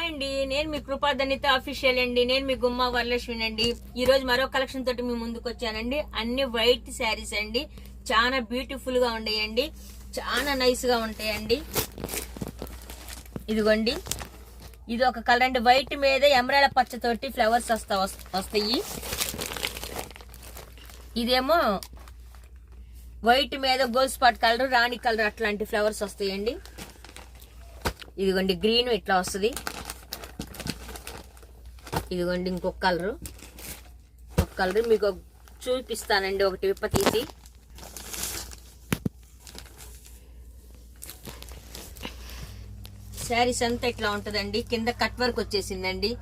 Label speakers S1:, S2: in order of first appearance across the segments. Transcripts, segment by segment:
S1: Hi అండి, నేను మీ కృపాధనిత official అండి. నేను మీ గుమ్మ వరలక్ష్మి అండి. ఈ రోజు మరో కలెక్షన్ తోటి మీ ముందుకు వచ్చానండి. అన్ని వైట్ శారీస్ అండి, చాలా బ్యూటిఫుల్ గా ఉండేయండి, చాలా నైస్ గా ఉంటాయండి. ఇదిగోండి, ఇది ఒక కలర్ అండి. వైట్ మీద ఎమరాల్డ్ పచ్చతోటి ఫ్లవర్స్ వస్తాయి. ఇదేమో వైట్ మీద గోల్డ్ స్పాట్ కలర్, రాణి కలర్ అట్లాంటి ఫ్లవర్స్ వస్తాయండి. ఇదిగోండి గ్రీన్ ఇట్లా వస్తుంది. ఇదిగోండి ఇంకొక కలరు, ఒక కలర్ మీకు చూపిస్తానండి, ఒకటి విప్ప తీసి. శారీస్ అంతా ఇట్లా ఉంటుందండి. కింద కట్ వర్క్ వచ్చేసిందండి,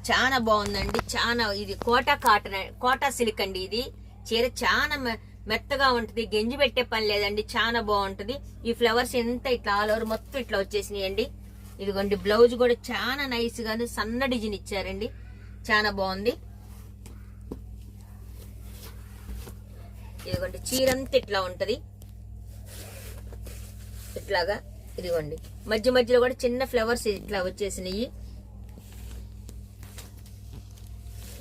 S1: చాలా బాగుందండి. చాలా ఇది కోటా సిల్క్ అండి. ఇది చీర చాలా మెత్తగా ఉంటుంది, గెంజి పెట్టే పని లేదండి, చాలా బాగుంటుంది. ఈ ఫ్లవర్స్ ఎంత ఇట్లా ఆల్ ఓవర్ మొత్తం ఇట్లా వచ్చేసినాయండి. ఇదిగోండి బ్లౌజ్ కూడా చాలా నైస్ గా సన్న డిజైన్ ఇచ్చారండి, చాలా బాగుంది. ఇదిగోండి చీర అంతా ఇట్లా ఉంటది, ఇట్లాగా. ఇదిగోండి మధ్య మధ్యలో కూడా చిన్న ఫ్లవర్స్ ఇట్లా వచ్చేసినాయి.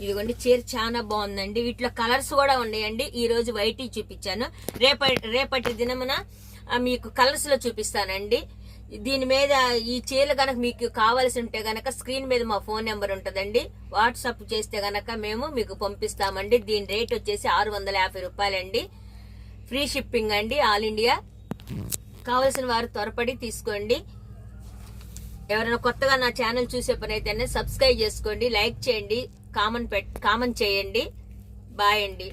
S1: ఇదిగోండి చీర చాలా బాగుందండి. వీటిలో కలర్స్ కూడా ఉన్నాయండి. ఈ రోజు వైట్ చూపించాను, రేపటి దినమున మీకు కలర్స్ లో చూపిస్తానండి. దీని మీద ఈ చీరలు గనక మీకు కావాల్సి ఉంటే గనక స్క్రీన్ మీద మా ఫోన్ నెంబర్ ఉంటదండి. వాట్సాప్ చేస్తే గనక మేము మీకు పంపిస్తామండి. దీని రేట్ వచ్చేసి 650 రూపాయలండి. ఫ్రీ షిప్పింగ్ అండి, ఆల్ ఇండియా. కావలసిన వారు త్వరపడి తీసుకోండి. ఎవరైనా కొత్తగా నా ఛానల్ చూసే పని అయితే సబ్స్క్రైబ్ చేసుకోండి, లైక్ చేయండి, కామెంట్ చేయండి. బాయ్ అండి.